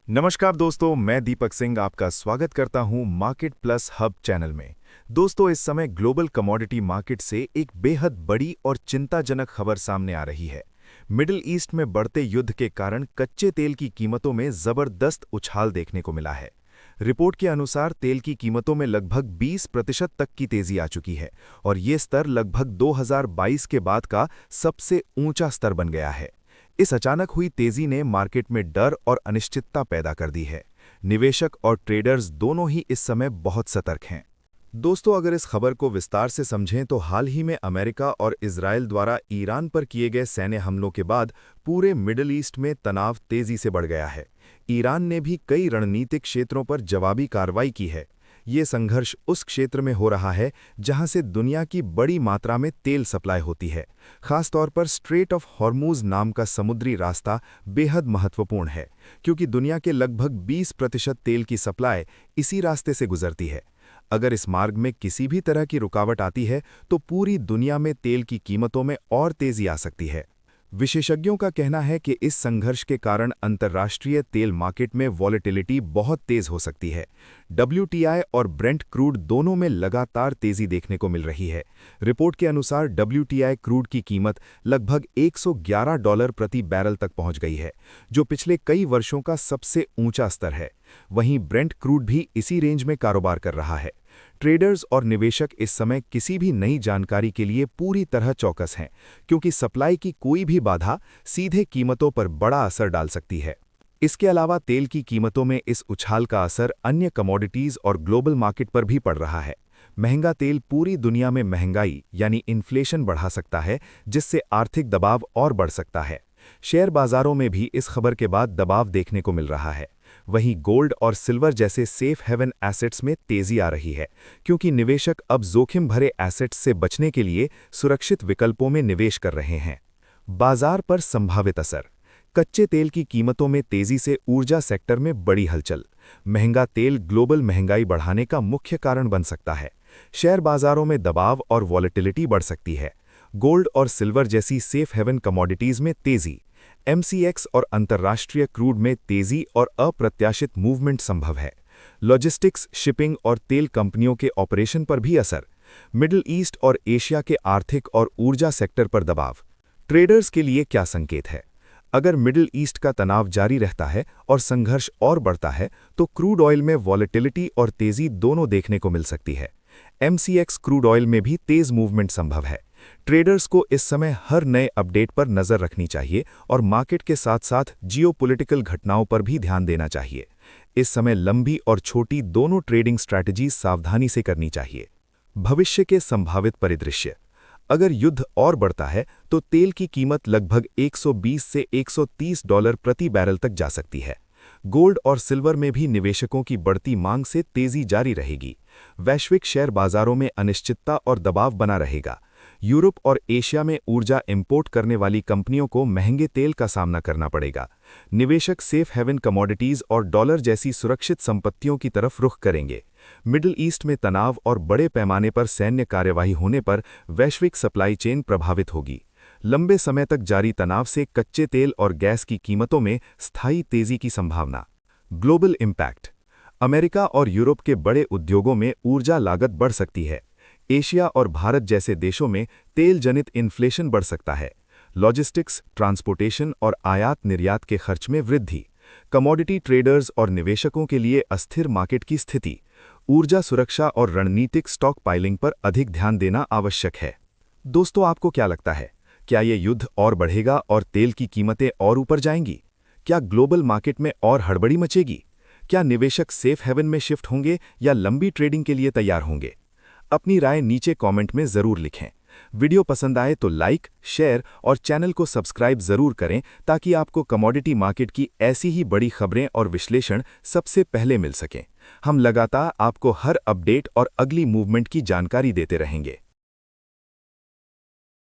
नमस्कार दोस्तों, मैं दीपक सिंह आपका स्वागत करता हूं मार्केट प्लस हब चैनल में। दोस्तों, इस समय ग्लोबल कमोडिटी मार्केट से एक बेहद बड़ी और चिंताजनक खबर सामने आ रही है। मिडिल ईस्ट में बढ़ते युद्ध के कारण कच्चे तेल की कीमतों में जबरदस्त उछाल देखने को मिला है। रिपोर्ट के अनुसार तेल की कीमतों में लगभग 20% तक की तेजी आ चुकी है और ये स्तर लगभग 2022 के बाद का सबसे ऊंचा स्तर बन गया है। इस अचानक हुई तेजी ने मार्केट में डर और अनिश्चितता पैदा कर दी है। निवेशक और ट्रेडर्स दोनों ही इस समय बहुत सतर्क हैं। दोस्तों, अगर इस खबर को विस्तार से समझें तो हाल ही में अमेरिका और इजरायल द्वारा ईरान पर किए गए सैन्य हमलों के बाद पूरे मिडिल ईस्ट में तनाव तेजी से बढ़ गया है। ईरान ने भी कई रणनीतिक क्षेत्रों पर जवाबी कार्रवाई की है। ये संघर्ष उस क्षेत्र में हो रहा है जहां से दुनिया की बड़ी मात्रा में तेल सप्लाई होती है। खासतौर पर स्ट्रेट ऑफ हॉर्मूज नाम का समुद्री रास्ता बेहद महत्वपूर्ण है, क्योंकि दुनिया के लगभग 20% तेल की सप्लाई इसी रास्ते से गुजरती है। अगर इस मार्ग में किसी भी तरह की रुकावट आती है तो पूरी दुनिया में तेल की कीमतों में और तेजी आ सकती है। विशेषज्ञों का कहना है कि इस संघर्ष के कारण अंतर्राष्ट्रीय तेल मार्केट में वॉलेटिलिटी बहुत तेज हो सकती है। WTI और ब्रेंट क्रूड दोनों में लगातार तेजी देखने को मिल रही है। रिपोर्ट के अनुसार WTI क्रूड की कीमत लगभग $111 प्रति बैरल तक पहुंच गई है, जो पिछले कई वर्षों का सबसे ऊंचा स्तर है। वहीं ब्रेंट क्रूड भी इसी रेंज में कारोबार कर रहा है। ट्रेडर्स और निवेशक इस समय किसी भी नई जानकारी के लिए पूरी तरह चौकस हैं, क्योंकि सप्लाई की कोई भी बाधा सीधे कीमतों पर बड़ा असर डाल सकती है। इसके अलावा तेल की कीमतों में इस उछाल का असर अन्य कमोडिटीज और ग्लोबल मार्केट पर भी पड़ रहा है। महंगा तेल पूरी दुनिया में महंगाई यानी इन्फ्लेशन बढ़ा सकता है, जिससे आर्थिक दबाव और बढ़ सकता है। शेयर बाजारों में भी इस खबर के बाद दबाव देखने को मिल रहा है। वहीं गोल्ड और सिल्वर जैसे सेफ हेवन एसेट्स में तेजी आ रही है, क्योंकि निवेशक अब जोखिम भरे एसेट्स से बचने के लिए सुरक्षित विकल्पों में निवेश कर रहे हैं। बाजार पर संभावित असर। कच्चे तेल की कीमतों में तेजी से ऊर्जा सेक्टर में बड़ी हलचल। महंगा तेल ग्लोबल महंगाई बढ़ाने का मुख्य कारण बन सकता है। शेयर बाजारों में दबाव और वॉलेटिलिटी बढ़ सकती है। गोल्ड और सिल्वर जैसी सेफ हेवन कमोडिटीज में तेजी। MCX और अंतर्राष्ट्रीय क्रूड में तेजी और अप्रत्याशित मूवमेंट संभव है। लॉजिस्टिक्स, शिपिंग और तेल कंपनियों के ऑपरेशन पर भी असर। मिडिल ईस्ट और एशिया के आर्थिक और ऊर्जा सेक्टर पर दबाव। ट्रेडर्स के लिए क्या संकेत है? अगर मिडिल ईस्ट का तनाव जारी रहता है और संघर्ष और बढ़ता है तो क्रूड ऑयल में वॉलेटिलिटी और तेजी दोनों देखने को मिल सकती है। MCX क्रूड ऑयल में भी तेज मूवमेंट संभव है। ट्रेडर्स को इस समय हर नए अपडेट पर नजर रखनी चाहिए और मार्केट के साथ साथ जियोपॉलिटिकल घटनाओं पर भी ध्यान देना चाहिए। इस समय लंबी और छोटी दोनों ट्रेडिंग स्ट्रैटेजीज सावधानी से करनी चाहिए। भविष्य के संभावित परिदृश्य। अगर युद्ध और बढ़ता है तो तेल की कीमत लगभग 120 से $130 प्रति बैरल तक जा सकती है। गोल्ड और सिल्वर में भी निवेशकों की बढ़ती मांग से तेजी जारी रहेगी। वैश्विक शेयर बाजारों में अनिश्चितता और दबाव बना रहेगा। यूरोप और एशिया में ऊर्जा इंपोर्ट करने वाली कंपनियों को महंगे तेल का सामना करना पड़ेगा। निवेशक सेफ हेवन कमोडिटीज और डॉलर जैसी सुरक्षित संपत्तियों की तरफ रुख करेंगे। मिडिल ईस्ट में तनाव और बड़े पैमाने पर सैन्य कार्यवाही होने पर वैश्विक सप्लाई चेन प्रभावित होगी। लंबे समय तक जारी तनाव से कच्चे तेल और गैस की कीमतों में स्थायी तेजी की संभावना। Global impact. अमेरिका और यूरोप के बड़े उद्योगों में ऊर्जा लागत बढ़ सकती है। एशिया और भारत जैसे देशों में तेल जनित इन्फ्लेशन बढ़ सकता है। लॉजिस्टिक्स, ट्रांसपोर्टेशन और आयात निर्यात के खर्च में वृद्धि। कमोडिटी ट्रेडर्स और निवेशकों के लिए अस्थिर मार्केट की स्थिति। ऊर्जा सुरक्षा और रणनीतिक स्टॉक पाइलिंग पर अधिक ध्यान देना आवश्यक है। दोस्तों, आपको क्या लगता है? क्या ये युद्ध और बढ़ेगा और तेल की कीमतें और ऊपर जाएंगी? क्या ग्लोबल मार्केट में और हड़बड़ी मचेगी? क्या निवेशक सेफ हेवन में शिफ्ट होंगे या लंबी ट्रेडिंग के लिए तैयार होंगे? अपनी राय नीचे कमेंट में जरूर लिखें। वीडियो पसंद आए तो लाइक, शेयर और चैनल को सब्सक्राइब जरूर करें, ताकि आपको कमोडिटी मार्केट की ऐसी ही बड़ी खबरें और विश्लेषण सबसे पहले मिल सकें। हम लगातार आपको हर अपडेट और अगली मूवमेंट की जानकारी देते रहेंगे।